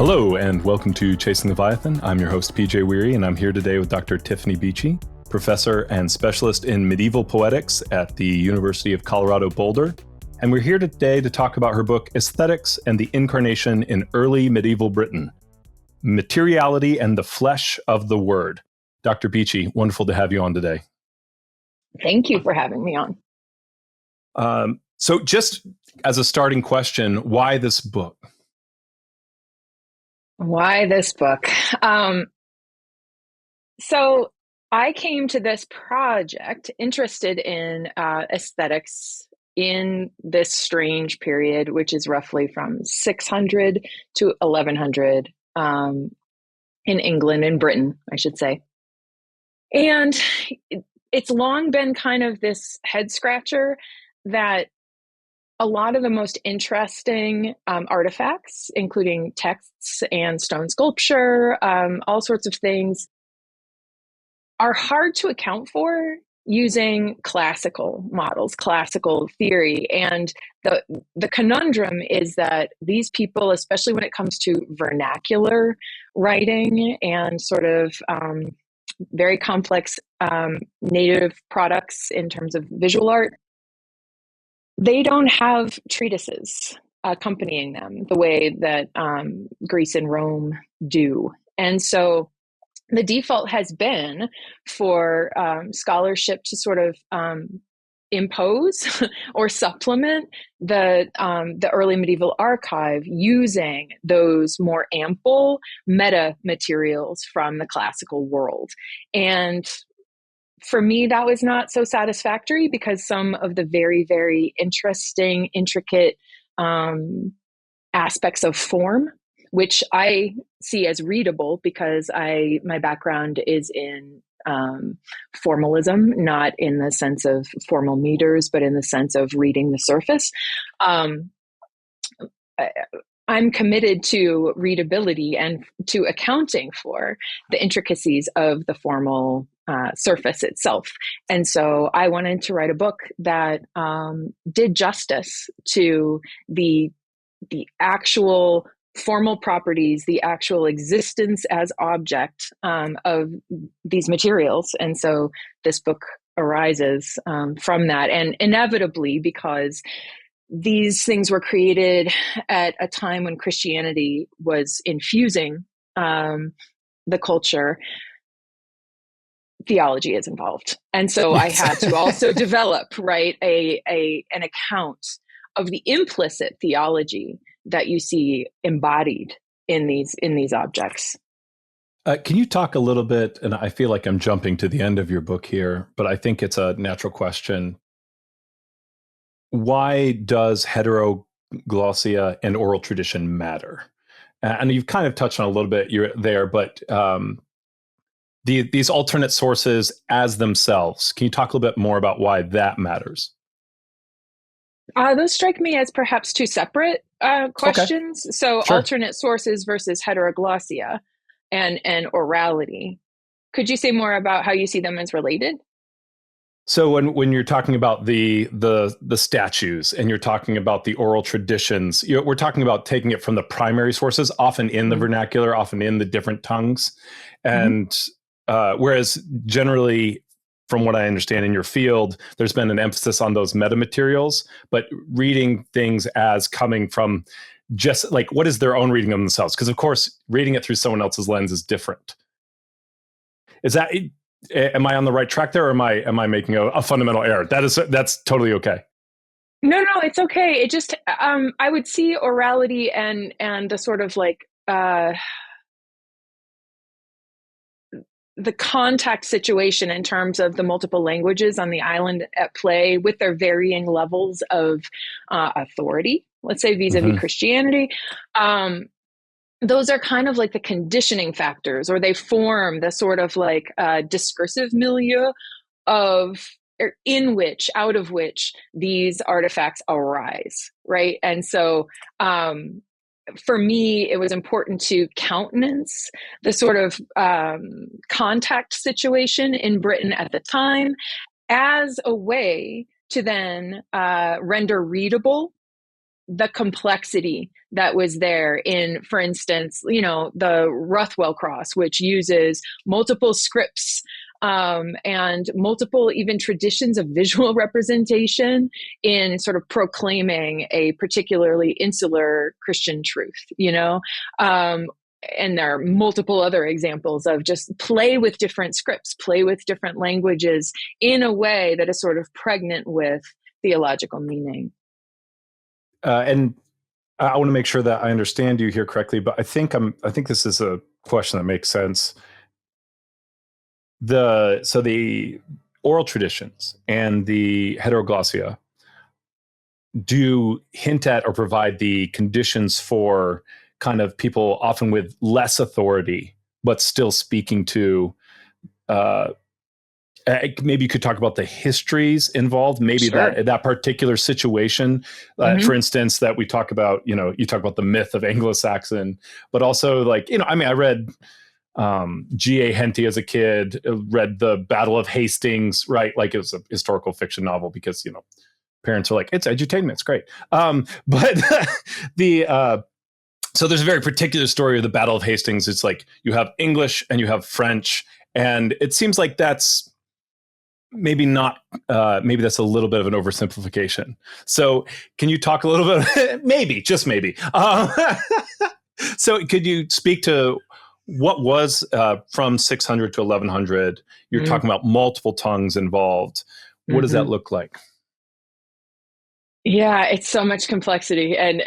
Hello, and welcome to Chasing Leviathan. I'm your host, PJ Weary, and I'm here today with Dr. Tiffany Beechy, professor and specialist in medieval poetics at the University of Colorado Boulder. And we're here today to talk about her book, Aesthetics and the Incarnation in Early Medieval Britain, Materiality and the Flesh of the Word. Dr. Beechy, wonderful to have you on today. Thank you for having me on. So just as a starting question, why this book? Why this book? So I came to this project interested in aesthetics in this strange period, which is roughly from 600 to 1100 in England and Britain, I should say. And it's long been kind of this head scratcher that a lot of the most interesting artifacts, including texts and stone sculpture, all sorts of things, are hard to account for using classical models, classical theory. And the conundrum is that these people, especially when it comes to vernacular writing and sort of very complex native products in terms of visual art, they don't have treatises accompanying them the way that Greece and Rome do. And so the default has been for scholarship to sort of impose or supplement the early medieval archive using those more ample meta materials from the classical world. And for me, that was not so satisfactory because some of the very, very interesting, intricate aspects of form, which I see as readable because my background is in formalism, not in the sense of formal meters, but in the sense of reading the surface. I'm committed to readability and to accounting for the intricacies of the formal surface itself. And so I wanted to write a book that did justice to the actual formal properties, the actual existence as object of these materials. And so this book arises from that. And inevitably, because these things were created at a time when Christianity was infusing the culture, theology is involved. And so I had to also develop, right, an account of the implicit theology that you see embodied in these objects. Can you talk a little bit, and I feel like I'm jumping to the end of your book here, but I think it's a natural question. Why does heteroglossia and oral tradition matter? And you've kind of touched on a little bit there, but these alternate sources as themselves, can you talk a little bit more about why that Those strike me as perhaps two separate questions. Okay. So sure. Alternate sources versus heteroglossia and orality. Could you say more about how you see them as related? So when you're talking about the statues and you're talking about the oral traditions, we're talking about taking it from the primary sources, often in the vernacular, often in the different tongues. And whereas generally, from what I understand in your field, there's been an emphasis on those metamaterials, but reading things as coming from just like, what is their own reading of themselves? Because of course, reading it through someone else's lens is different. Am I on the right track there, or am I making a fundamental error? That's totally okay. No, it's okay. It just I would see orality and the sort of like the contact situation in terms of the multiple languages on the island at play with their varying levels of authority. Let's say vis-a-vis Christianity. Those are kind of like the conditioning factors, or they form the sort of like discursive milieu out of which these artifacts arise, right? And so for me, it was important to countenance the sort of contact situation in Britain at the time as a way to then render readable the complexity that was there in, for instance, the Rothwell cross, which uses multiple scripts and multiple even traditions of visual representation in sort of proclaiming a particularly insular Christian truth. And there are multiple other examples of just play with different scripts, play with different languages in a way that is sort of pregnant with theological meaning. And I want to make sure that I understand you here correctly, but I think this is a question that makes sense. The oral traditions and the heteroglossia do hint at or provide the conditions for kind of people often with less authority, but still speaking to, maybe you could talk about the histories involved, maybe Sure. that particular situation, for instance, that we talk about, you talk about the myth of Anglo-Saxon, but also like, I read G.A. Henty as a kid, read the Battle of Hastings, right? Like it was a historical fiction novel because, parents are like, it's edutainment, it's great. But so there's a very particular story of the Battle of Hastings. It's like you have English and you have French, and it seems like that's maybe not, maybe that's a little bit of an oversimplification. So can you talk a little bit, maybe, just maybe. So could you speak to what was from 600 to 1100? You're talking about multiple tongues involved. What does that look like? Yeah, it's so much complexity, and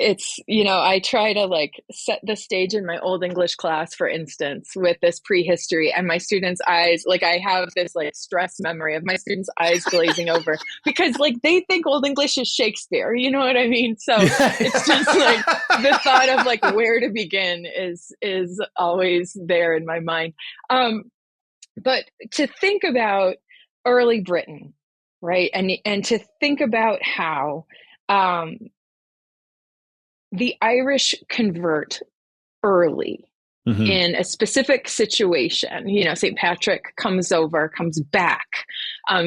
it's, I try to like set the stage in my old English class, for instance, with this prehistory, and my students' eyes, like I have this like stress memory of my students' eyes glazing over because like they think Old English is Shakespeare, you know what I mean? So it's just like the thought of like where to begin is always there in my mind. But to think about early Britain, right, and to think about how the Irish convert early in a specific situation. St. Patrick comes back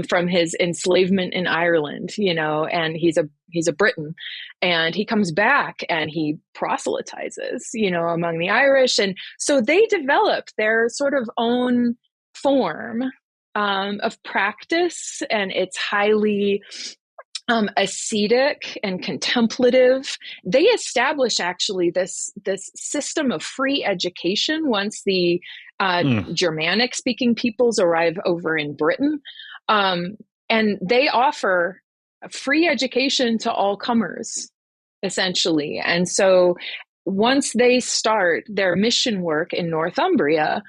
from his enslavement in Ireland, and he's a Briton, and he comes back and he proselytizes, among the Irish. And so they develop their sort of own form of practice, and it's highly ascetic and contemplative. They establish actually this system of free education once the Germanic speaking peoples arrive over in Britain, and they offer free education to all comers, essentially. And so once they start their mission work in Northumbria,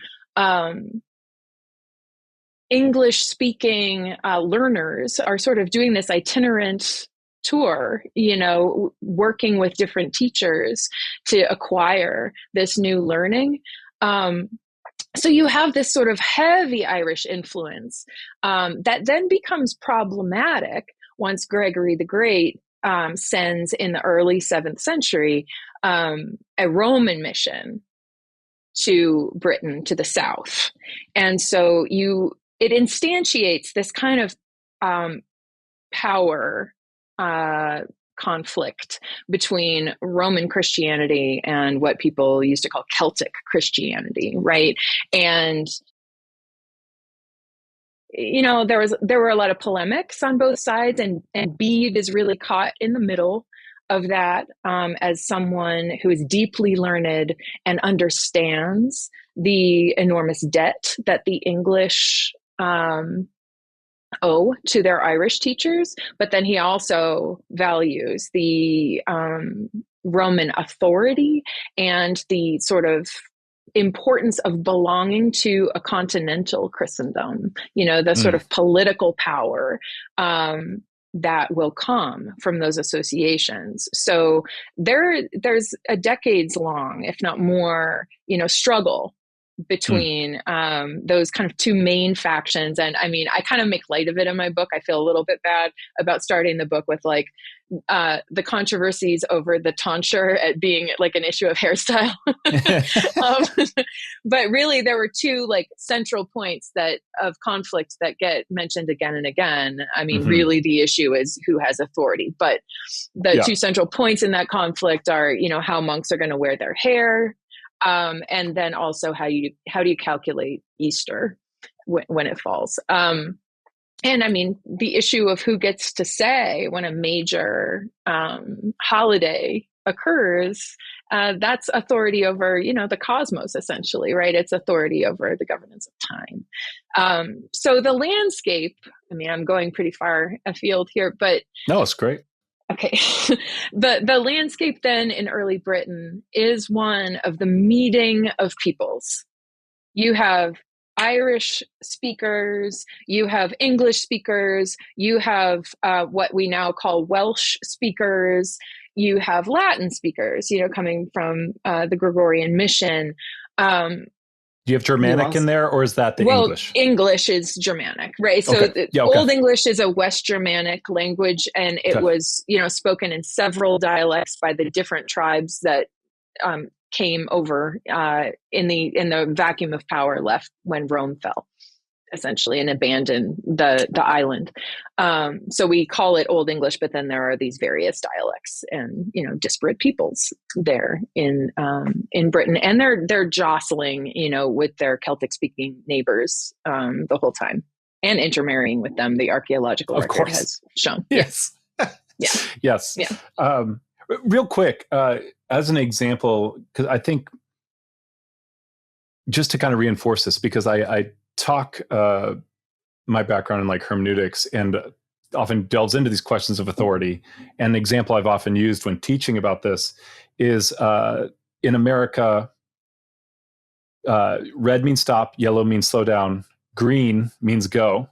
English speaking learners are sort of doing this itinerant tour, working with different teachers to acquire this new learning. So you have this sort of heavy Irish influence that then becomes problematic once Gregory the Great sends in the early 7th century a Roman mission to Britain, to the south. And so it instantiates this kind of power conflict between Roman Christianity and what people used to call Celtic Christianity, right? And there were a lot of polemics on both sides, and Bede is really caught in the middle of that as someone who is deeply learned and understands the enormous debt that the English owe to their Irish teachers, but then he also values the Roman authority and the sort of importance of belonging to a continental Christendom, the sort of political power that will come from those associations. So there's a decades long, if not more, struggle Mm. between those kind of two main factions. And I mean, I kind of make light of it in my book. I feel a little bit bad about starting the book with like the controversies over the tonsure at being like an issue of hairstyle. um, but really, there were two like central points that of conflict that get mentioned again and again. I mean, Hmm. really, the issue is who has authority. But the Yeah. two central points in that conflict are, you know, how monks are going to wear their hair, and then also how do you calculate Easter when it falls. And I mean, the issue of who gets to say when a major holiday occurs, that's authority over, you know, the cosmos, essentially, right? It's authority over the governance of time. So the landscape, I mean, I'm going pretty far afield here, but No, it's great. okay. The landscape then in early Britain is one of the meeting of peoples. You have Irish speakers, you have English speakers, you have what we now call Welsh speakers, you have Latin speakers, you know, coming from the Gregorian mission. Um, Do you have you Germanic in also, there, or is that the well, English? English is Germanic, right? So Okay. Yeah. Okay. Old English is a West Germanic language, and it Okay. was, you know, spoken in several dialects by the different tribes that came over in the vacuum of power left when Rome fell, essentially, and abandoned the island. So we call it Old English, but then there are these various dialects and, you know, disparate peoples there in Britain, and they're jostling, you know, with their Celtic speaking neighbors the whole time, and intermarrying with them. The archaeological Of record course. has shown. Yes. Yeah, Yes. yeah. Real quick, as an example, because I think just to kind of reinforce this, because I talk my background in like hermeneutics and often delves into these questions of authority. And an example I've often used when teaching about this is in America, red means stop, yellow means slow down, green means go.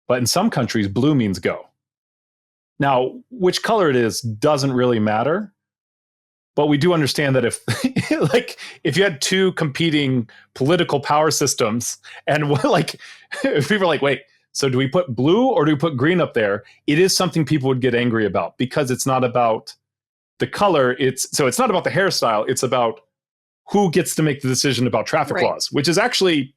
But in some countries, blue means go. Now, which color it is doesn't really matter. But we do understand that if like if you had two competing political power systems and like if people are like, wait, so do we put blue or do we put green up there? It is something people would get angry about because it's not about the color. It's not about the hairstyle. It's about who gets to make the decision about traffic Right, laws, which is actually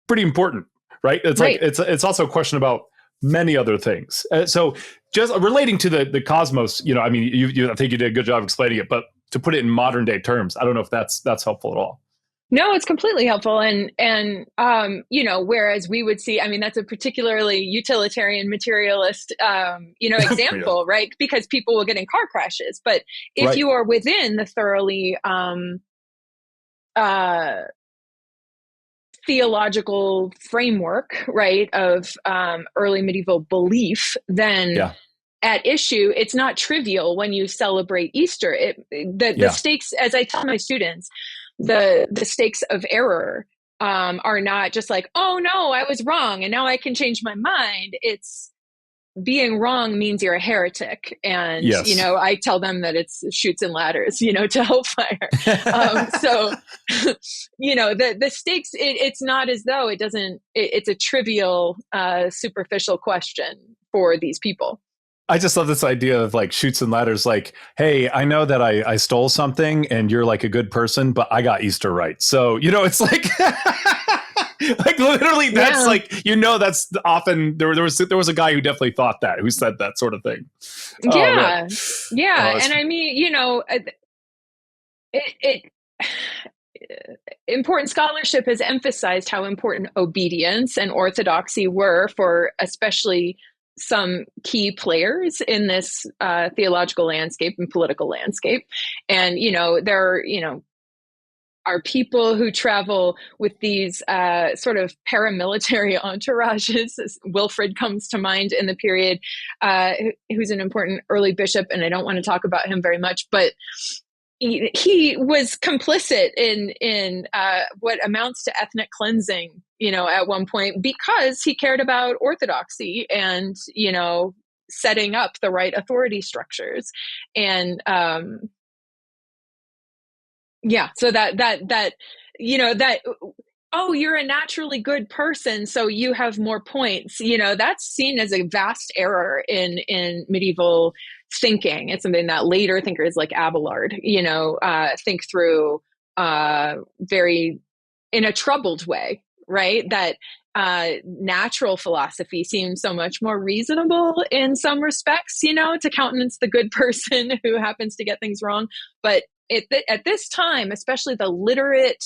pretty important, right? It's like right. it's also a question about many other things. So just relating to the cosmos, you know, I mean, I think you did a good job explaining it, but to put it in modern day terms, I don't know if that's helpful at all. No, it's completely helpful. And you know, whereas we would see, I mean, that's a particularly utilitarian materialist, you know, Yeah. example, right? Because people will get in car crashes. But if Right. you are within the thoroughly uh, theological framework, right, of early medieval belief, then Yeah. at issue, it's not trivial when you celebrate Easter. The Yeah. stakes, as I tell my students, the stakes of error are not just like, oh no, I was wrong and now I can change my mind. It's being wrong means you're a heretic, and you Yes. know, I tell them that it's chutes and ladders, you know, to hellfire. So you know, the stakes, it's not as though it's a trivial superficial question for these people. I just love this idea of like shoots and ladders. Like, hey, I know that I stole something and you're like a good person, but I got Easter right. So, you know, it's like, like literally that's Yeah, like, you know, that's often there was a guy who definitely thought that, who said that sort of thing. Oh man. yeah, yeah. Oh, And it's, I mean, you know, it important scholarship has emphasized how important obedience and orthodoxy were for especially some key players in this theological landscape and political landscape. And you know, there, you know, are people who travel with these sort of paramilitary entourages. Wilfrid comes to mind in the period, who's an important early bishop, and I don't want to talk about him very much, but he was complicit in what amounts to ethnic cleansing, you know, at one point, because he cared about orthodoxy and, you know, setting up the right authority structures. And yeah, so that that, oh, you're a naturally good person, so you have more points. That's seen as a vast error in medieval thinking. It's something that later thinkers like Abelard, think through very in a troubled way, right? That natural philosophy seems so much more reasonable in some respects, to countenance the good person who happens to get things wrong. But at this time, especially the literate,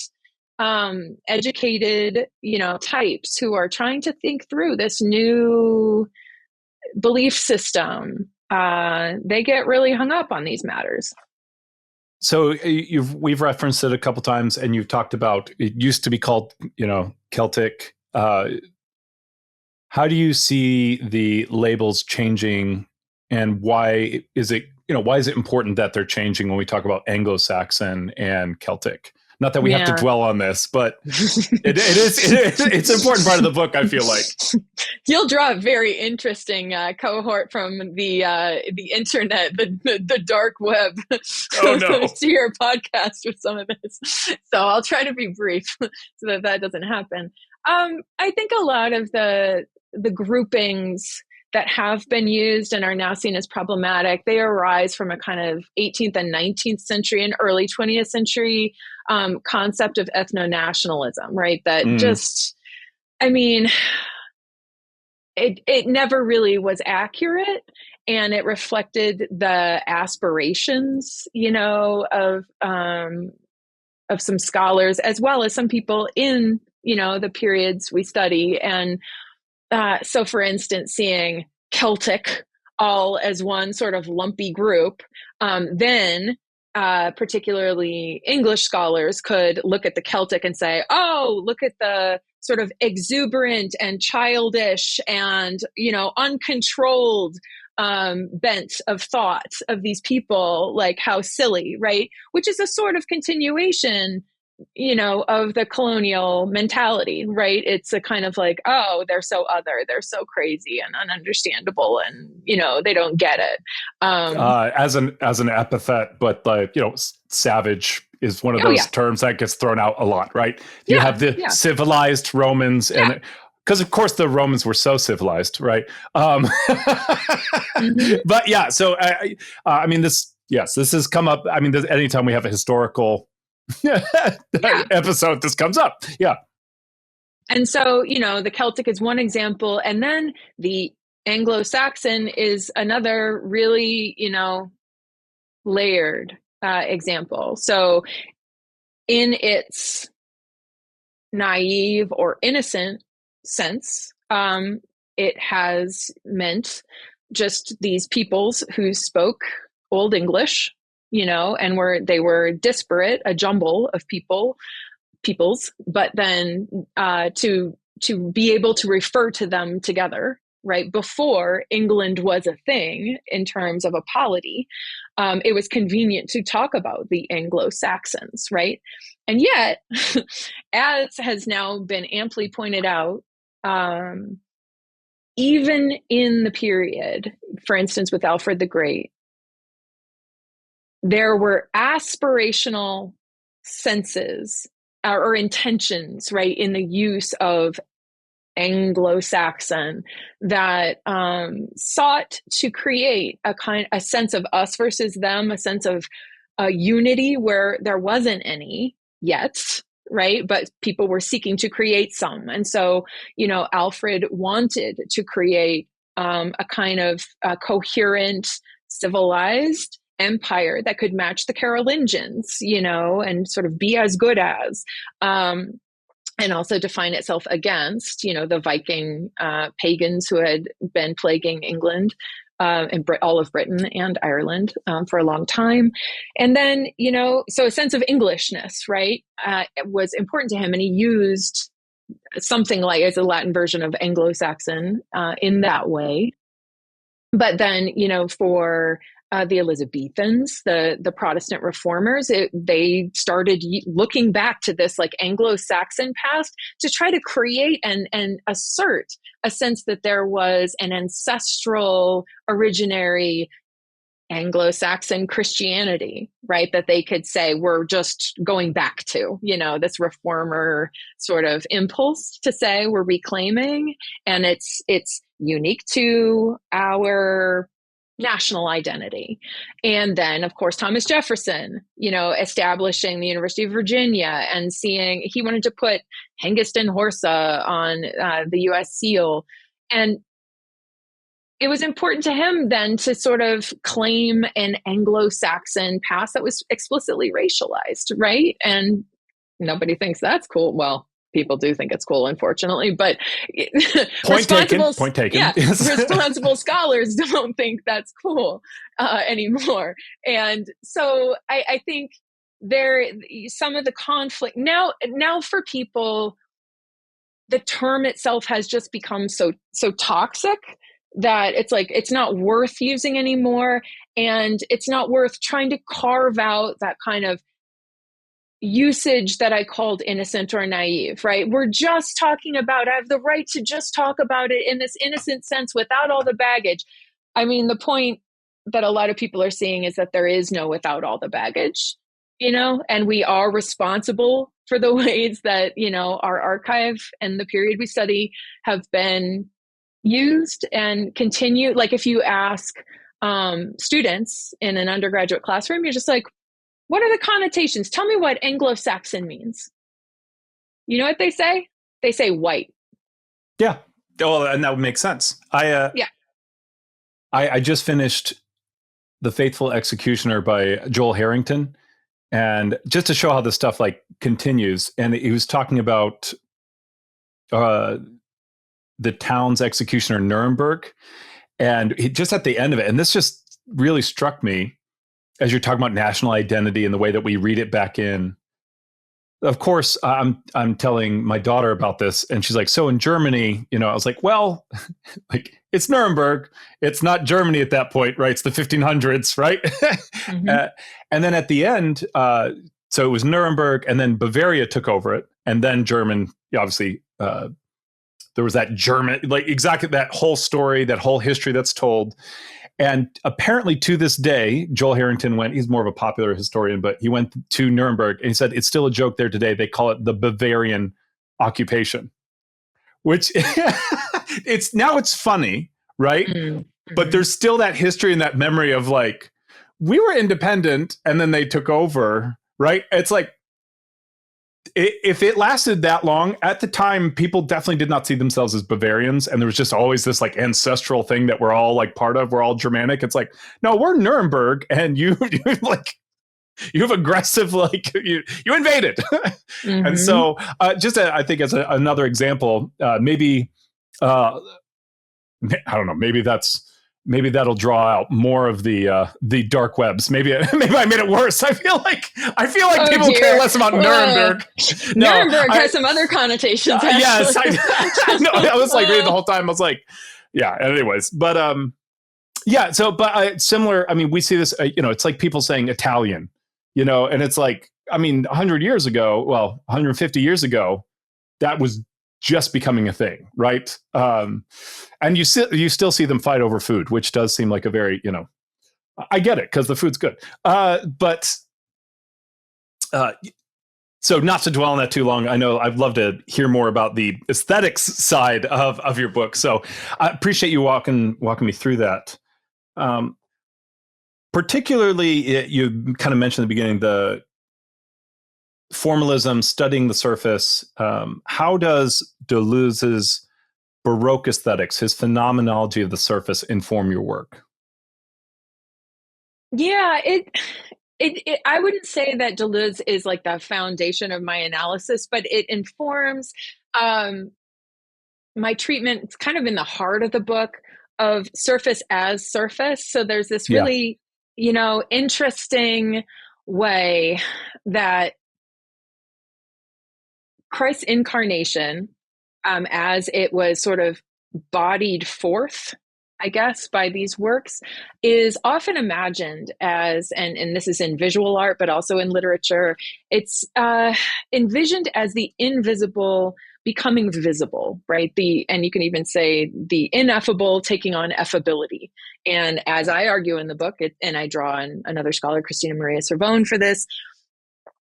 educated, types who are trying to think through this new belief system, they get really hung up on these matters. So we've referenced it a couple times, and you've talked about it used to be called, Celtic. How do you see the labels changing, and why is it important that they're changing when we talk about Anglo-Saxon and Celtic? Not that we have to dwell on this, but it's an important part of the book, I feel like. You'll draw a very interesting cohort from the internet, the dark web, Oh, no. to your podcast with some of this. So I'll try to be brief so that doesn't happen. I think a lot of the groupings that have been used and are now seen as problematic, they arise from a kind of 18th and 19th century and early 20th century concept of ethno-nationalism, right? That just, I mean, it never really was accurate, and it reflected the aspirations, of some scholars, as well as some people in, the periods we study. And so, for instance, seeing Celtic all as one sort of lumpy group, then particularly English scholars could look at the Celtic and say, oh, look at the sort of exuberant and childish and, uncontrolled bent of thought of these people, like how silly, right? Which is a sort of continuation, of the colonial mentality, right? It's a kind of like, oh, they're so other, they're so crazy and ununderstandable, and they don't get it. As an epithet, but savage is one of those terms that gets thrown out a lot, right? You have the civilized Romans, and because of course the Romans were so civilized, right? But yeah, so I mean, this has come up. I mean, anytime we have a historical episode, this comes up. Yeah. And so, the Celtic is one example, and then the Anglo-Saxon is another really, layered example. So in its naive or innocent sense, it has meant just these peoples who spoke Old English, and they were disparate, a jumble of peoples, but then to be able to refer to them together, right? Before England was a thing in terms of a polity, it was convenient to talk about the Anglo-Saxons, right? And yet, as has now been amply pointed out, even in the period, for instance, with Alfred the Great, there were aspirational senses or intentions, right, in the use of Anglo-Saxon that sought to create a sense of us versus them, a sense of a unity where there wasn't any yet, right? But people were seeking to create some. And so, Alfred wanted to create a kind of coherent, civilized empire that could match the Carolingians, and sort of be as good as, and also define itself against, the Viking pagans who had been plaguing England and all of Britain and Ireland for a long time. And then, so a sense of Englishness, right, was important to him. And he used something like as a Latin version of Anglo-Saxon in that way. But then, for the Elizabethans, the Protestant reformers, they started looking back to this like Anglo-Saxon past to try to create and assert a sense that there was an ancestral, originary Anglo-Saxon Christianity, right? That they could say we're just going back to, this reformer sort of impulse to say we're reclaiming, and it's unique to our national identity. And then, of course, Thomas Jefferson, establishing the University of Virginia and seeing he wanted to put Hengist and Horsa on the U.S. seal. And it was important to him then to sort of claim an Anglo-Saxon past that was explicitly racialized, right? And nobody thinks that's cool. Well, people do think it's cool, unfortunately, but Point taken. Point taken. Yeah, Yes. responsible scholars don't think that's cool anymore. And so I think there some of the conflict now for people, the term itself has just become so toxic that it's like it's not worth using anymore, and it's not worth trying to carve out that kind of usage that I called innocent or naive, right? We're just talking about, I have the right to just talk about it in this innocent sense without all the baggage. I mean, the point that a lot of people are seeing is that there is no without all the baggage, and we are responsible for the ways that, our archive and the period we study have been used and continue. Like if you ask students in an undergraduate classroom, you're just like, what are the connotations? Tell me what Anglo-Saxon means. You know what they say? They say white. Yeah. Oh, and that would make sense. I just finished The Faithful Executioner by Joel Harrington. And just to show how this stuff like continues, and he was talking about the town's executioner in Nuremberg. And he, just at the end of it, and this just really struck me as you're talking about national identity and the way that we read it back in. Of course, I'm telling my daughter about this, and she's like, "So in Germany, I was like, well, like it's Nuremberg. It's not Germany at that point, right? It's the 1500s, right?" Mm-hmm. And then at the end, so it was Nuremberg, and then Bavaria took over it, and then German, obviously. There was that German, like exactly that whole story, that whole history that's told. And apparently to this day, Joel Harrington he's more of a popular historian, but he went to Nuremberg and he said, it's still a joke there today. They call it the Bavarian occupation, which it's funny, right? Mm-hmm. But there's still that history and that memory of like, we were independent and then they took over, right? It's like, if it lasted that long, at the time, people definitely did not see themselves as Bavarians. And there was just always this like ancestral thing that we're all like part of. We're all Germanic. It's like, no, we're Nuremberg and you've aggressive, like you invaded. Mm-hmm. And so I think as another example, maybe, I don't know, maybe that'll draw out more of the dark webs. Maybe I made it worse. I feel like people care less about Nuremberg. Nuremberg has some other connotations. Yes, I was like reading the whole time. I was like, yeah. Anyways, but yeah. So, but similar. I mean, we see this. It's like people saying Italian. And it's like, I mean, 100 years ago, 150 years ago, that was just becoming a thing, right? And you still see them fight over food, which does seem like a very, I get it because the food's good. So not to dwell on that too long, I know I'd love to hear more about the aesthetics side of your book. So I appreciate you walking me through that. Particularly, you kind of mentioned at the beginning the formalism, studying the surface. How does Deleuze's Baroque aesthetics, his phenomenology of the surface, inform your work? Yeah, I wouldn't say that Deleuze is like the foundation of my analysis, but it informs my treatment. It's kind of in the heart of the book of surface as surface. So there's this really, interesting way that Christ's incarnation, as it was sort of bodied forth, I guess, by these works, is often imagined as, and this is in visual art, but also in literature, it's envisioned as the invisible becoming visible, right? And you can even say the ineffable taking on effability. And as I argue in the book, and I draw on another scholar, Christina Maria Cervone, for this,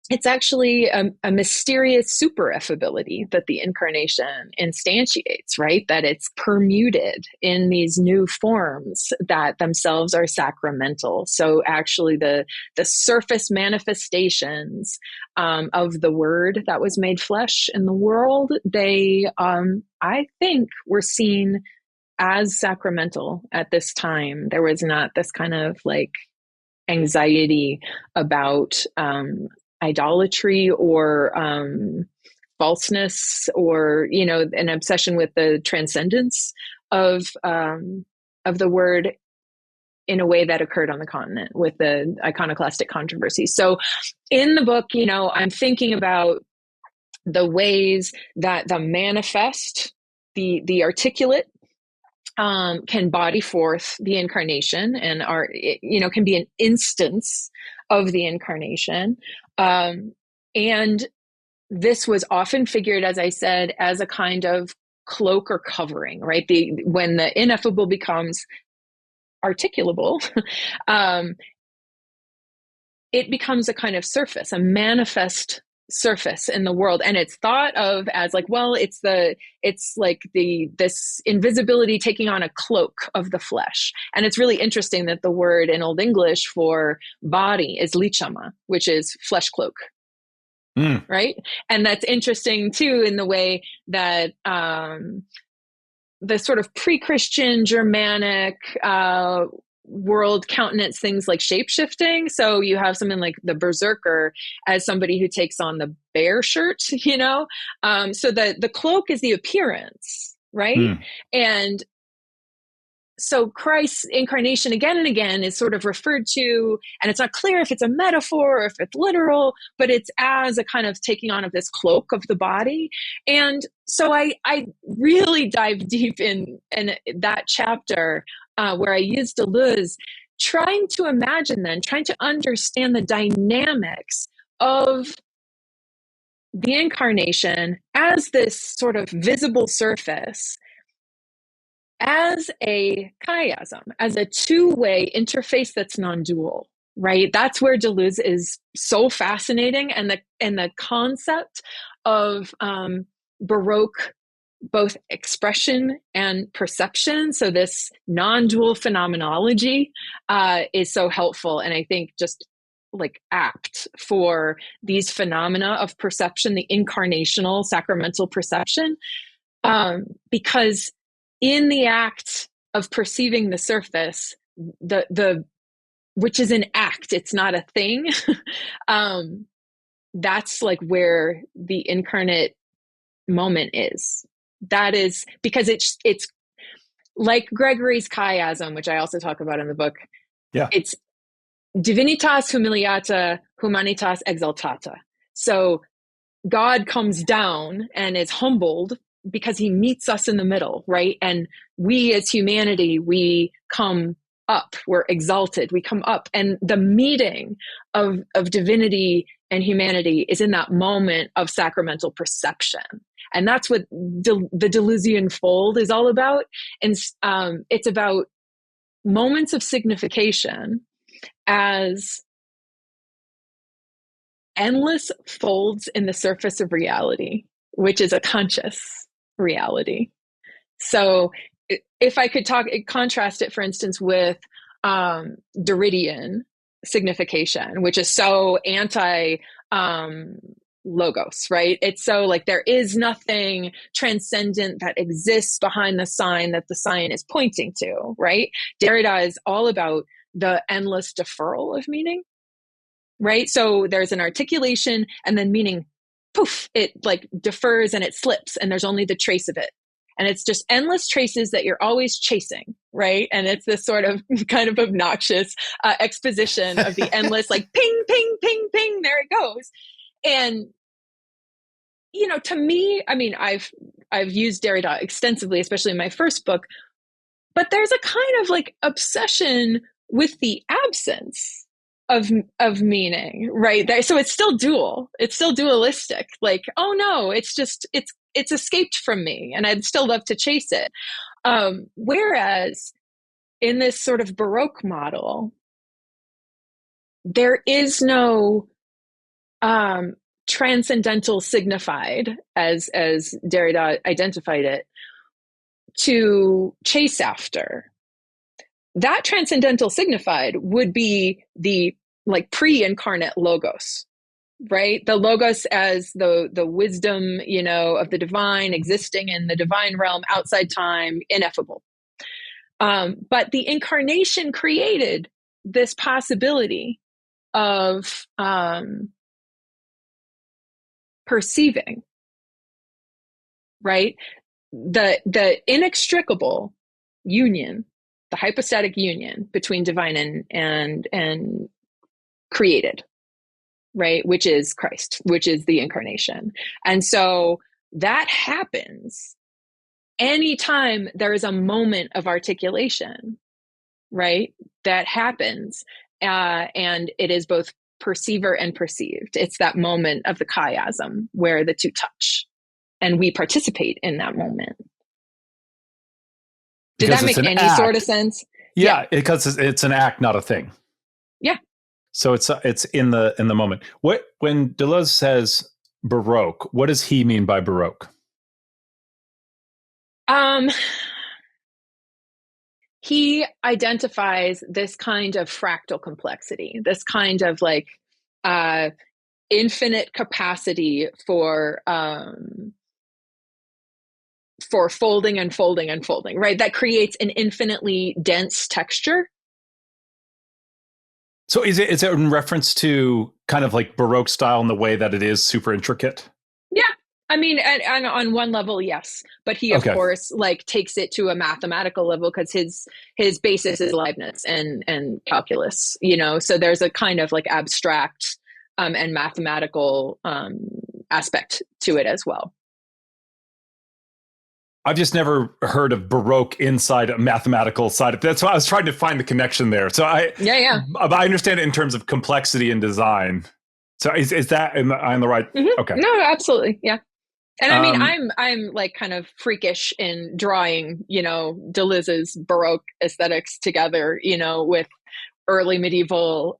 it's actually a mysterious super effability that the incarnation instantiates, right? That it's permuted in these new forms that themselves are sacramental. So actually the surface manifestations of the word that was made flesh in the world, they, I think, were seen as sacramental at this time. There was not this kind of like anxiety about idolatry or falseness, or an obsession with the transcendence of the word in a way that occurred on the continent with the iconoclastic controversy. So in the book, I'm thinking about the ways that the manifest, the articulate, can body forth the incarnation and can be an instance of the incarnation. And this was often figured, as I said, as a kind of cloak or covering, right? When the ineffable becomes articulable, it becomes a kind of surface, a manifest surface in the world, and it's thought of as like, well, it's like this invisibility taking on a cloak of the flesh. And it's really interesting that the word in Old English for body is lichama, which is flesh cloak. Right. And that's interesting too, in the way that the sort of pre-Christian Germanic world countenance things like shape-shifting. So you have something like the berserker as somebody who takes on the bear shirt, so the cloak is the appearance, right? And so Christ's incarnation again and again is sort of referred to, and it's not clear if it's a metaphor or if it's literal, but it's as a kind of taking on of this cloak of the body. And so I really dive deep in that chapter where I use Deleuze, trying to understand the dynamics of the incarnation as this sort of visible surface, as a chiasm, as a two-way interface that's non-dual, right? That's where Deleuze is so fascinating, and the concept of Baroque both expression and perception, so this non-dual phenomenology, is so helpful, and I think just like apt for these phenomena of perception, the incarnational sacramental perception, because in the act of perceiving the surface, the which is an act, it's not a thing, that's like where the incarnate moment is. That is because it's like Gregory's chiasm, which I also talk about in the book. Yeah. It's divinitas humiliata, humanitas exaltata. So God comes down and is humbled because he meets us in the middle, right? And we as humanity, we come up, we're exalted, we come up. And the meeting of divinity and humanity is in that moment of sacramental perception. And that's what the Deleuzian fold is all about. And it's about moments of signification as endless folds in the surface of reality, which is a conscious reality. So if I could contrast it, for instance, with Derridian signification, which is so anti logos, right? It's so like there is nothing transcendent that exists behind the sign that the sign is pointing to, right? Derrida is all about the endless deferral of meaning, right? So there's an articulation and then meaning, poof, it like defers and it slips and there's only the trace of it. And it's just endless traces that you're always chasing, right? And it's this sort of kind of obnoxious exposition of the endless, like ping, ping, ping, ping, there it goes. And, to me, I mean, I've used Derrida extensively, especially in my first book, but there's a kind of like obsession with the absence of meaning, right? So it's still dual. It's still dualistic. Like, oh no, it's escaped from me, and I'd still love to chase it. Whereas in this sort of Baroque model, there is no transcendental signified, as Derrida identified it, to chase after. That transcendental signified would be the like pre-incarnate logos, right? The logos as the wisdom, of the divine, existing in the divine realm, outside time, ineffable. But the incarnation created this possibility of perceiving, right? The inextricable union, the hypostatic union between divine and created, right? Which is Christ, which is the incarnation. And so that happens anytime there is a moment of articulation, right? That happens. And it is both perceiver and perceived. It's that moment of the chiasm where the two touch, and we participate in that moment. Did that make any sort of sense? Yeah, because it's an act, not a thing. Yeah. So it's in the moment. When Deleuze says Baroque, what does he mean by Baroque? He identifies this kind of fractal complexity, this kind of like infinite capacity for folding and folding and folding, right? That creates an infinitely dense texture. So is it in reference to kind of like Baroque style in the way that it is super intricate? Yeah. I mean, and on one level, yes, but he, of course, like takes it to a mathematical level because his basis is Leibniz and calculus, so there's a kind of like abstract and mathematical aspect to it as well. I've just never heard of Baroque inside a mathematical side. That's why I was trying to find the connection there. So I understand it in terms of complexity and design. So is that, am I on the right? Mm-hmm. Okay. No, absolutely. Yeah. And I mean, I'm like kind of freakish in drawing, Deleuze's Baroque aesthetics together, with early medieval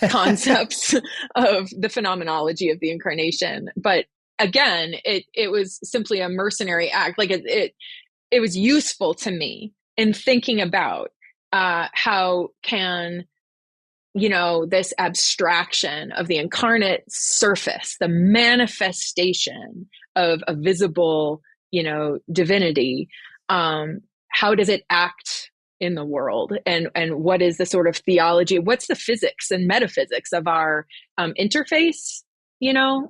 concepts of the phenomenology of the incarnation. But again, it was simply a mercenary act. Like it was useful to me in thinking about how can this abstraction of the incarnate surface, the manifestation of a visible, divinity, how does it act in the world? And what is the sort of theology? What's the physics and metaphysics of our interface,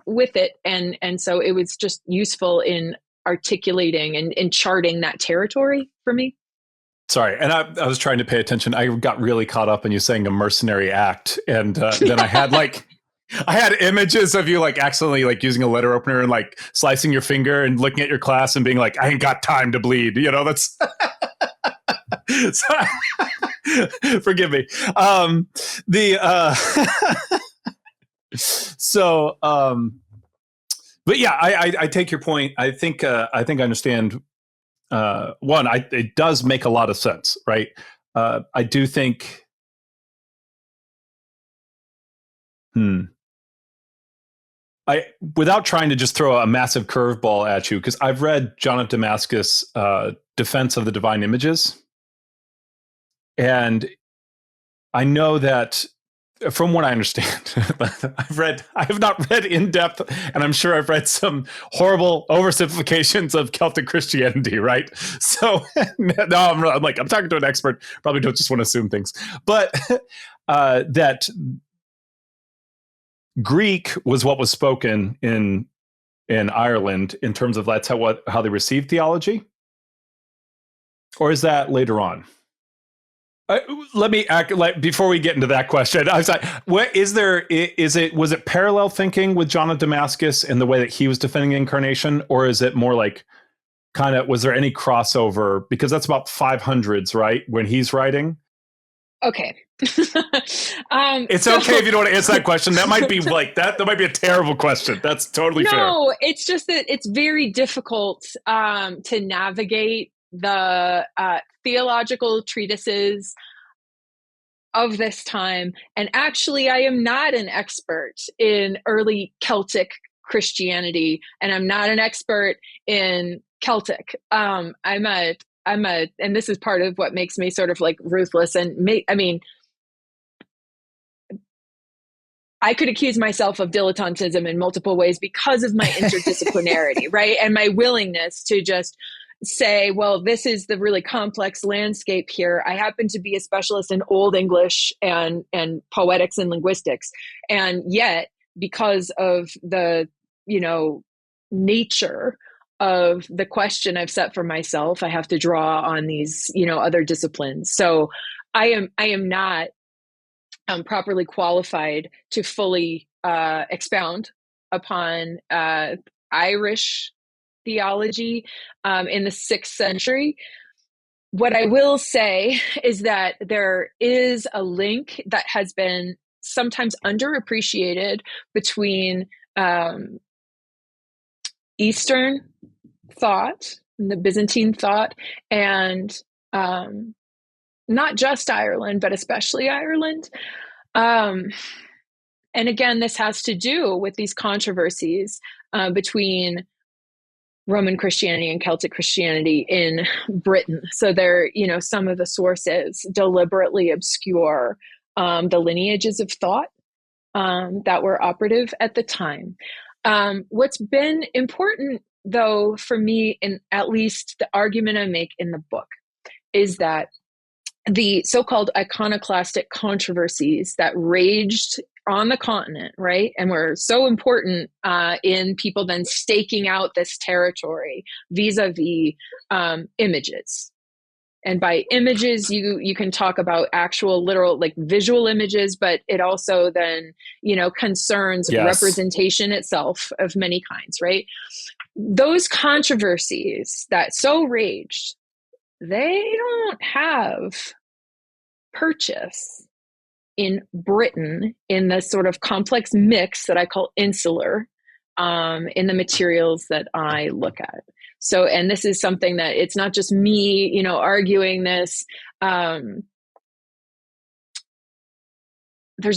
with it? And so it was just useful in articulating and charting that territory for me. Sorry, and I was trying to pay attention. I got really caught up in you saying a mercenary act, and then I had images of you like accidentally like using a letter opener and like slicing your finger and looking at your class and being like, "I ain't got time to bleed." That's forgive me. But yeah, I take your point. I think I understand. It does make a lot of sense, right? I do think. Without trying to just throw a massive curveball at you, because I've read John of Damascus' Defense of the Divine Images, and I know that from what I understand, I have not read in depth, and I'm sure I've read some horrible oversimplifications of Celtic Christianity, right? So no, I'm talking to an expert. Probably don't just want to assume things, but that Greek was what was spoken in Ireland in terms of that's how they received theology, or is that later on? Let me before we get into that question. I was like, what is there? Was it parallel thinking with John of Damascus in the way that he was defending the incarnation, or is it more like was there any crossover? Because that's about 500s, right? When he's writing. Okay. It's So okay if you don't want to answer that question. That might be like that. That might be a terrible question. That's totally fair. no, it's just that it's very difficult to navigate the theological treatises of this time. And actually, I am not an expert in early Celtic Christianity, and I'm not an expert in Celtic. And this is part of what makes me sort of like ruthless. I mean, I could accuse myself of dilettantism in multiple ways because of my interdisciplinarity, right? And my willingness to just say, well, this is the really complex landscape here. I happen to be a specialist in Old English and poetics and linguistics. And yet, because of the, nature of the question I've set for myself, I have to draw on these, other disciplines. So I am not properly qualified to fully expound upon Irish theology in the 6th century. What I will say is that there is a link that has been sometimes underappreciated between Eastern thought, the Byzantine thought, and not just Ireland, but especially Ireland. And again, this has to do with these controversies between Roman Christianity and Celtic Christianity in Britain. So some of the sources deliberately obscure the lineages of thought that were operative at the time. What's been important, though, for me, in at least the argument I make in the book, is that the so-called iconoclastic controversies that raged on the continent, right, and were so important in people then staking out this territory vis-a-vis images. And by images, you can talk about actual literal, like visual images, but it also then, concerns representation itself of many kinds, right? Those controversies that so raged, they don't have purchase in Britain in the sort of complex mix that I call insular in the materials that I look at. So, and this is something that it's not just me, arguing this. There's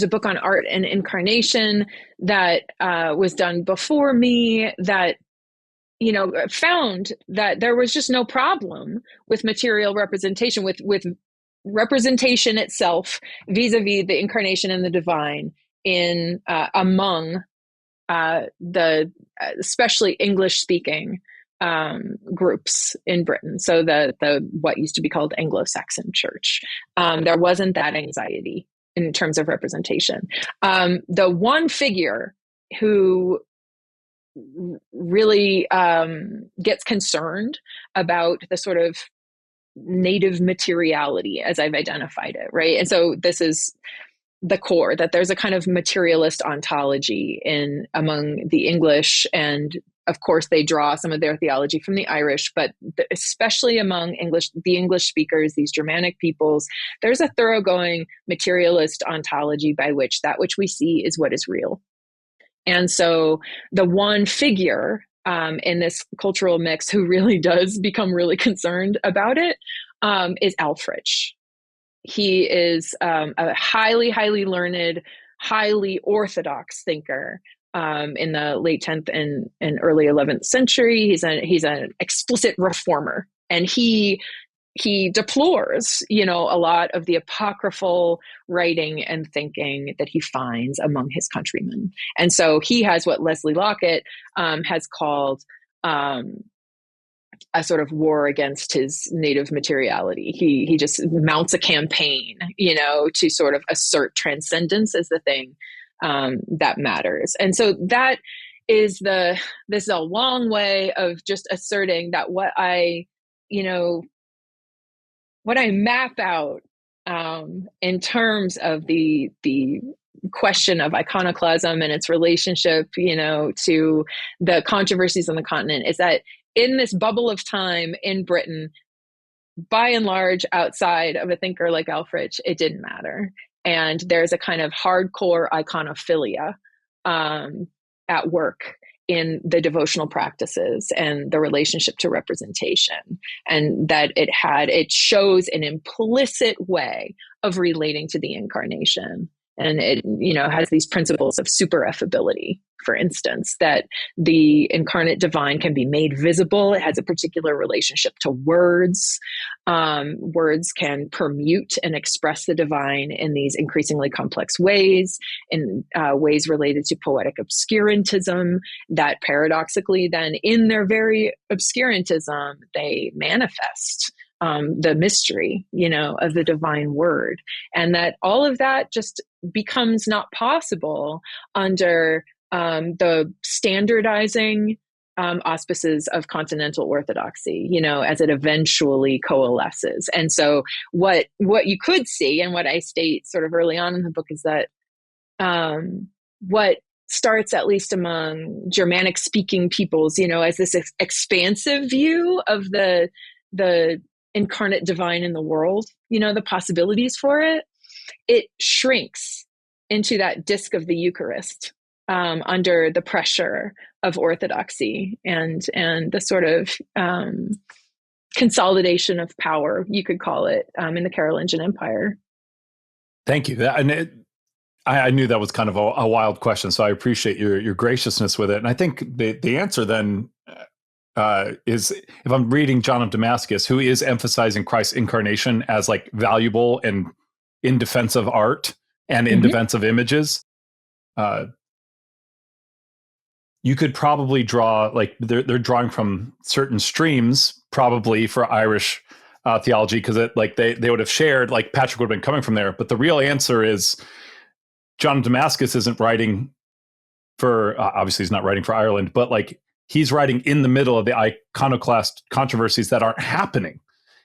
a book on art and incarnation that was done before me that found that there was just no problem with material representation, with representation itself vis-a-vis the incarnation and the divine in among the especially English-speaking groups in Britain. So the what used to be called Anglo-Saxon church. There wasn't that anxiety in terms of representation. The one figure who really gets concerned about the sort of native materiality as I've identified it, right? And so this is the core, that there's a kind of materialist ontology among the English, and of course they draw some of their theology from the Irish, but especially among the English speakers, these Germanic peoples, there's a thoroughgoing materialist ontology by which that which we see is what is real. And so the one figure in this cultural mix who really does become really concerned about it is Alfrich. He is a highly, highly learned, highly orthodox thinker in the late 10th and early 11th century. He's an explicit reformer, and he deplores, a lot of the apocryphal writing and thinking that he finds among his countrymen. And so he has what Leslie Lockett has called a sort of war against his native materiality. He just mounts a campaign, to sort of assert transcendence as the thing that matters. And so this is a long way of just asserting that what I map out in terms of the question of iconoclasm and its relationship, to the controversies on the continent, is that in this bubble of time in Britain, by and large, outside of a thinker like Elfrich, it didn't matter. And there's a kind of hardcore iconophilia um, at work in the devotional practices and the relationship to representation, and that it shows an implicit way of relating to the incarnation. And it, has these principles of super-effability, for instance, that the incarnate divine can be made visible. It has a particular relationship to words. Words can permute and express the divine in these increasingly complex ways, in ways related to poetic obscurantism, that paradoxically then in their very obscurantism, they manifest the mystery, of the divine word. And that all of that just becomes not possible under the standardizing auspices of continental orthodoxy, as it eventually coalesces. And so what you could see, and what I state sort of early on in the book, is that what starts, at least among Germanic speaking peoples, as this expansive view of the incarnate divine in the world, the possibilities for it, it shrinks into that disk of the Eucharist under the pressure of orthodoxy and the sort of consolidation of power, you could call it, in the Carolingian Empire. Thank you. I knew that was kind of a wild question, so I appreciate your graciousness with it. And I think the answer then is, if I'm reading John of Damascus, who is emphasizing Christ's incarnation as like valuable and in defense of art and in defense of images, you could probably draw, like they're drawing from certain streams probably for Irish theology, because they would have shared, like Patrick would have been coming from there. But the real answer is John of Damascus isn't writing for, obviously he's not writing for Ireland, but like he's writing in the middle of the iconoclast controversies that aren't happening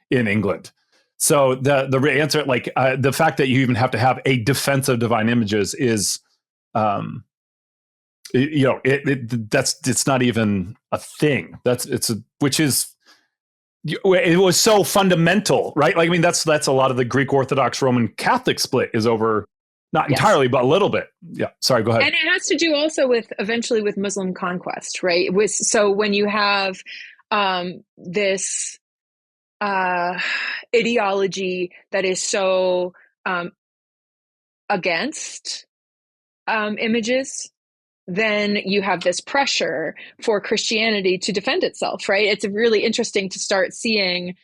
in England. So the answer, like the fact that you even have to have a defense of divine images is, it's not even a thing. It was so fundamental, right? Like, I mean, that's a lot of the Greek Orthodox Roman Catholic split is over, not entirely, but a little bit. Yeah. Sorry, go ahead. And it has to do also eventually with Muslim conquest, right? So when you have this ideology that is so against images, then you have this pressure for Christianity to defend itself, right? It's really interesting to start seeing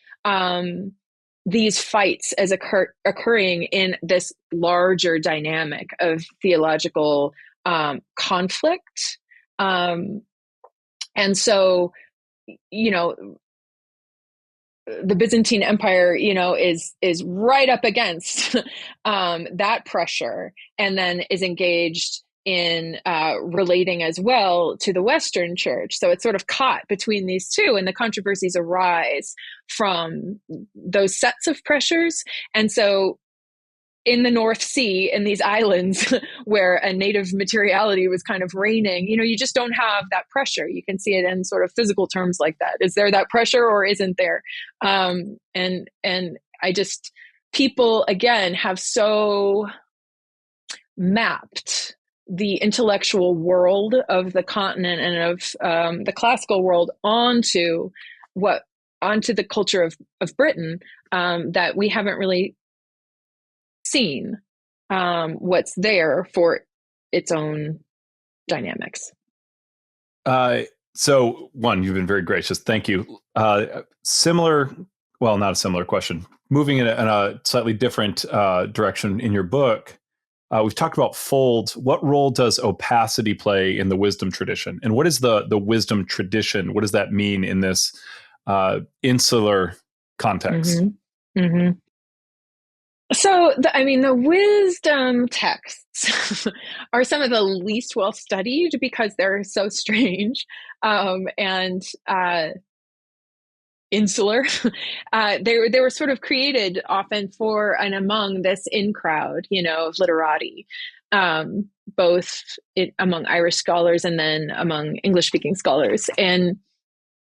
these fights as occurring in this larger dynamic of theological conflict. And so, the Byzantine Empire, is right up against that pressure, and then is engaged in relating as well to the Western Church. So it's sort of caught between these two, and the controversies arise from those sets of pressures. And so in the North Sea, in these islands where a native materiality was kind of reigning, you just don't have that pressure. You can see it in sort of physical terms like that. Is there that pressure or isn't there? And I just, people again have so mapped the intellectual world of the continent and of the classical world onto the culture of Britain, that we haven't really seen what's there for its own dynamics. So one, you've been very gracious. Thank you. Not a similar question. Moving in a slightly different direction in your book, we've talked about folds. What role does opacity play in the wisdom tradition? And what is the wisdom tradition? What does that mean in this insular context? Mm-hmm. Mm-hmm. So, the wisdom texts are some of the least well studied because they're so strange and insular. They were sort of created often for and among this in crowd, of literati, both among Irish scholars and then among English speaking scholars. And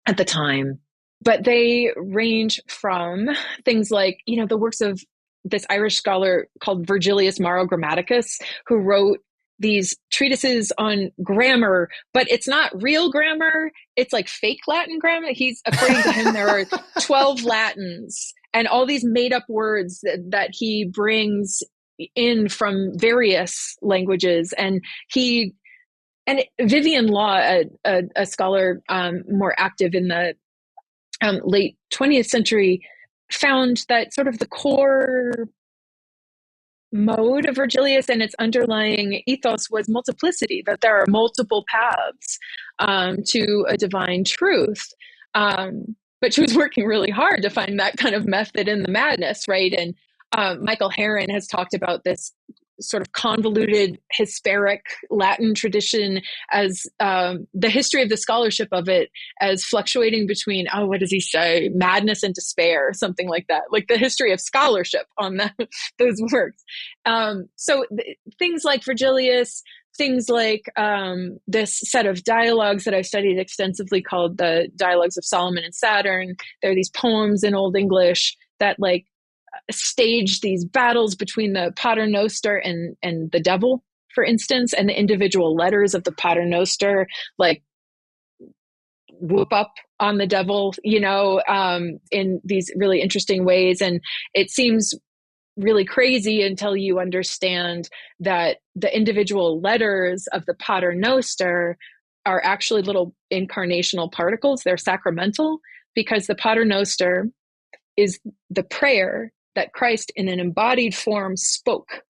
at the time, but they range from things like, the works of this Irish scholar called Virgilius Maro Grammaticus, who wrote these treatises on grammar, but it's not real grammar. It's like fake Latin grammar. According to him, there are 12 Latins and all these made up words that he brings in from various languages. And Vivian Law, a scholar more active in the late 20th century, found that sort of the core mode of Virgilius and its underlying ethos was multiplicity, that there are multiple paths to a divine truth. But she was working really hard to find that kind of method in the madness, right? And Michael Heron has talked about this sort of convoluted Hispanic Latin tradition as the history of the scholarship of it as fluctuating between, what does he say, madness and despair, something like that, like the history of scholarship on those works. Things like Virgilius, things like this set of dialogues that I've studied extensively called the Dialogues of Solomon and Saturn. There are these poems in Old English that stage these battles between the Pater Noster and the devil, for instance, and the individual letters of the Pater Noster whoop up on the devil, in these really interesting ways. And it seems really crazy until you understand that the individual letters of the Pater Noster are actually little incarnational particles. They're sacramental, because the Pater Noster is the prayer that Christ in an embodied form spoke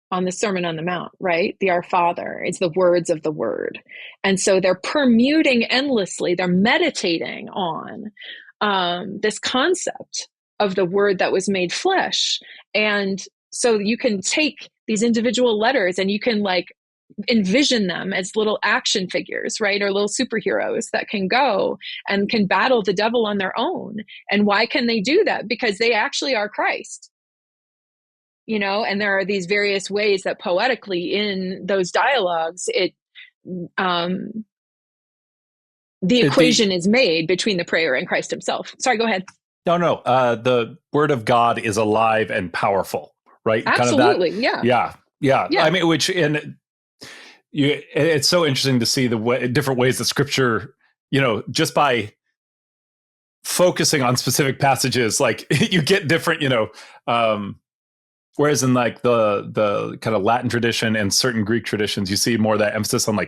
on the Sermon on the Mount, right? The Our Father, it's the words of the Word. And so they're permuting endlessly, they're meditating on this concept of the Word that was made flesh. And so you can take these individual letters and you can envision them as little action figures, right? Or little superheroes that can go and can battle the devil on their own. And why can they do that? Because they actually are Christ, and there are these various ways that poetically in those dialogues, the equation is made between the prayer and Christ himself. Sorry, go ahead. No. The word of God is alive and powerful, right? Absolutely. Kind of that, yeah. I mean, it's so interesting to see different ways that Scripture, just by focusing on specific passages, you get different, whereas in the kind of Latin tradition and certain Greek traditions, you see more of that emphasis on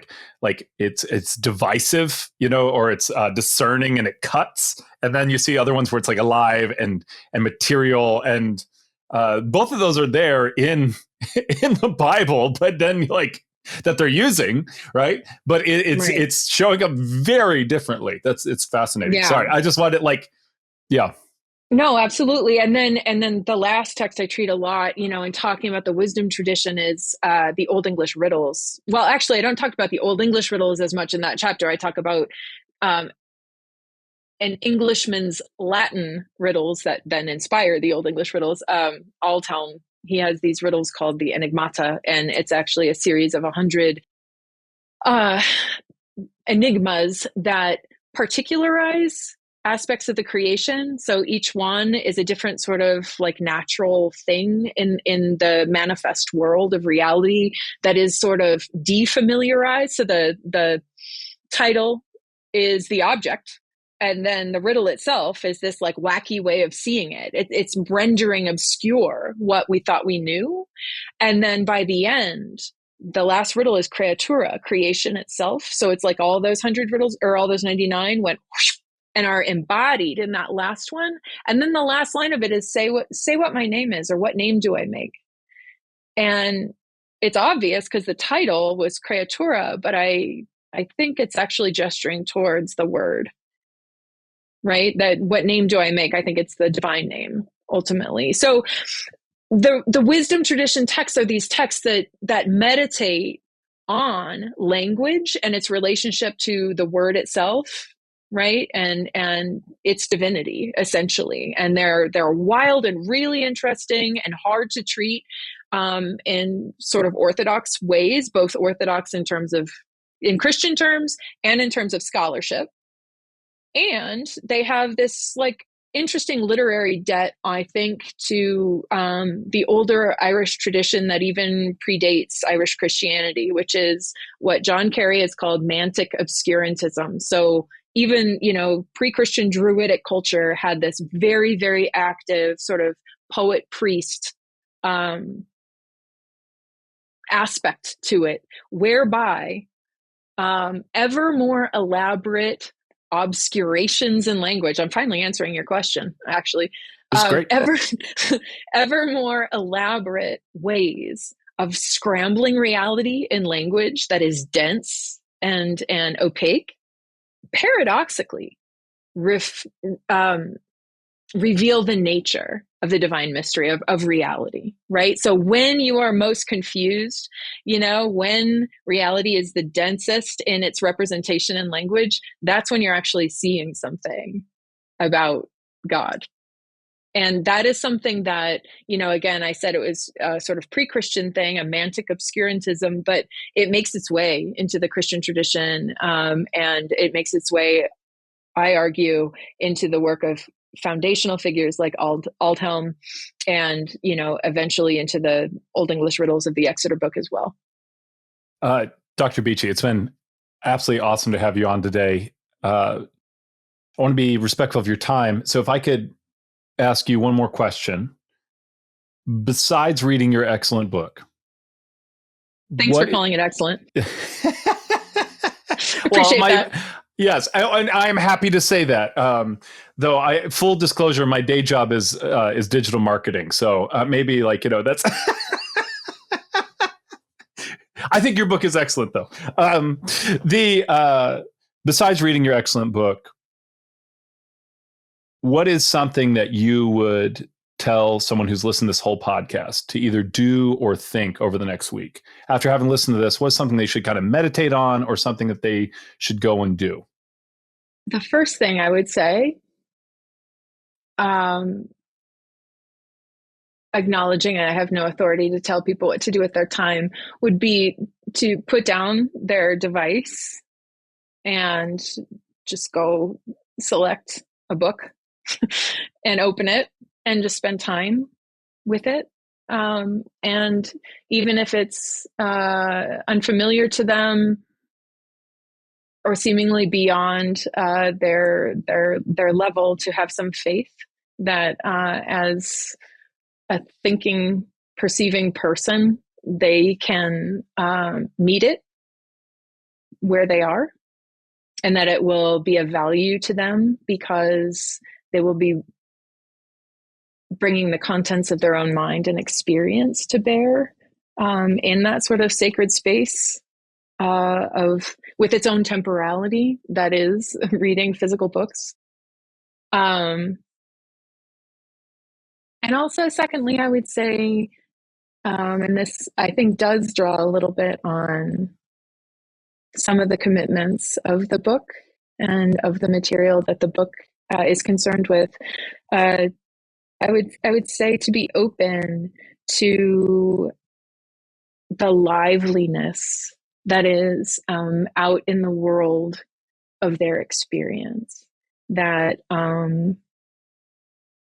it's divisive, or it's discerning and it cuts. And then you see other ones where it's alive and material, and both of those are there in the Bible, but then that they're using, right? But it's showing up very differently. It's fascinating. Yeah. Sorry, I just wanted yeah. No, absolutely. And then the last text I treat a lot, in talking about the wisdom tradition is the Old English riddles. Well, actually, I don't talk about the Old English riddles as much in that chapter. I talk about an Englishman's Latin riddles that then inspire the Old English riddles. Alltown, he has these riddles called the Enigmata, and it's actually a series of 100 enigmas that particularize aspects of the creation. So each one is a different sort of natural thing in the manifest world of reality that is sort of defamiliarized. So the title is the object, and then the riddle itself is this wacky way of seeing it. It's rendering obscure what we thought we knew. And then by the end, the last riddle is creatura, creation itself. So it's all those 100 riddles, or all those 99 went whoosh, and are embodied in that last one. And then the last line of it is say what my name is, or what name do I make? And it's obvious because the title was creatura, but I think it's actually gesturing towards the word, right? That what name do I make? I think it's the divine name ultimately. So the wisdom tradition texts are these texts that meditate on language and its relationship to the word itself, right? And its divinity, essentially. And they're wild and really interesting and hard to treat in sort of orthodox ways, both orthodox in Christian terms and in terms of scholarship. And they have this like interesting literary debt, I think, to the older Irish tradition that even predates Irish Christianity, which is what John Kerry has called mantic obscurantism. So even, pre-Christian Druidic culture had this very, very active sort of poet priest aspect to it, whereby ever more elaborate obscurations in language. I'm finally answering your question, actually. That's great. Ever more elaborate ways of scrambling reality in language that is dense and opaque, paradoxically, reveal the nature of the divine mystery of reality, right? So when you are most confused, when reality is the densest in its representation in language, that's when you're actually seeing something about God. And that is something that, again, I said it was a sort of pre-Christian thing, a mantic obscurantism, but it makes its way into the Christian tradition. And it makes its way, I argue, into the work of foundational figures like Aldhelm, and eventually into the Old English riddles of the Exeter book as well. Dr. Beechy, it's been absolutely awesome to have you on today. I want to be respectful of your time, so if I could ask you one more question. Besides reading your excellent book, thanks for calling it excellent. Appreciate that. Yes, I am happy to say that. Though, full disclosure, my day job is digital marketing. So maybe that's. I think your book is excellent, though. Besides reading your excellent book, what is something that you would tell someone who's listened to this whole podcast to either do or think over the next week? After having listened to this, what's something they should kind of meditate on, or something that they should go and do? The first thing I would say, acknowledging I have no authority to tell people what to do with their time, would be to put down their device and just go select a book and open it and just spend time with it. And even if it's unfamiliar to them or seemingly beyond their level, to have some faith that as a thinking, perceiving person, they can meet it where they are, and that it will be of value to them because they will be bringing the contents of their own mind and experience to bear in that sort of sacred space with its own temporality, that is reading physical books. And also, secondly, I would say, and this I think does draw a little bit on some of the commitments of the book and of the material that the book is concerned with. I would say to be open to the liveliness that is out in the world of their experience, that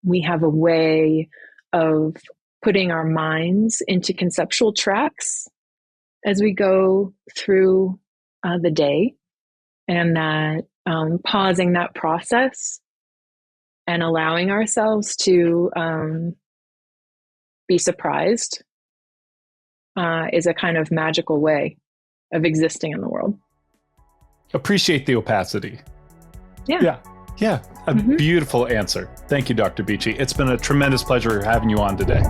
we have a way of putting our minds into conceptual tracks as we go through the day, and that pausing that process and allowing ourselves to be surprised is a kind of magical way of existing in the world. Appreciate the opacity. Yeah. A beautiful answer. Thank you, Dr. Beechy. It's been a tremendous pleasure having you on today.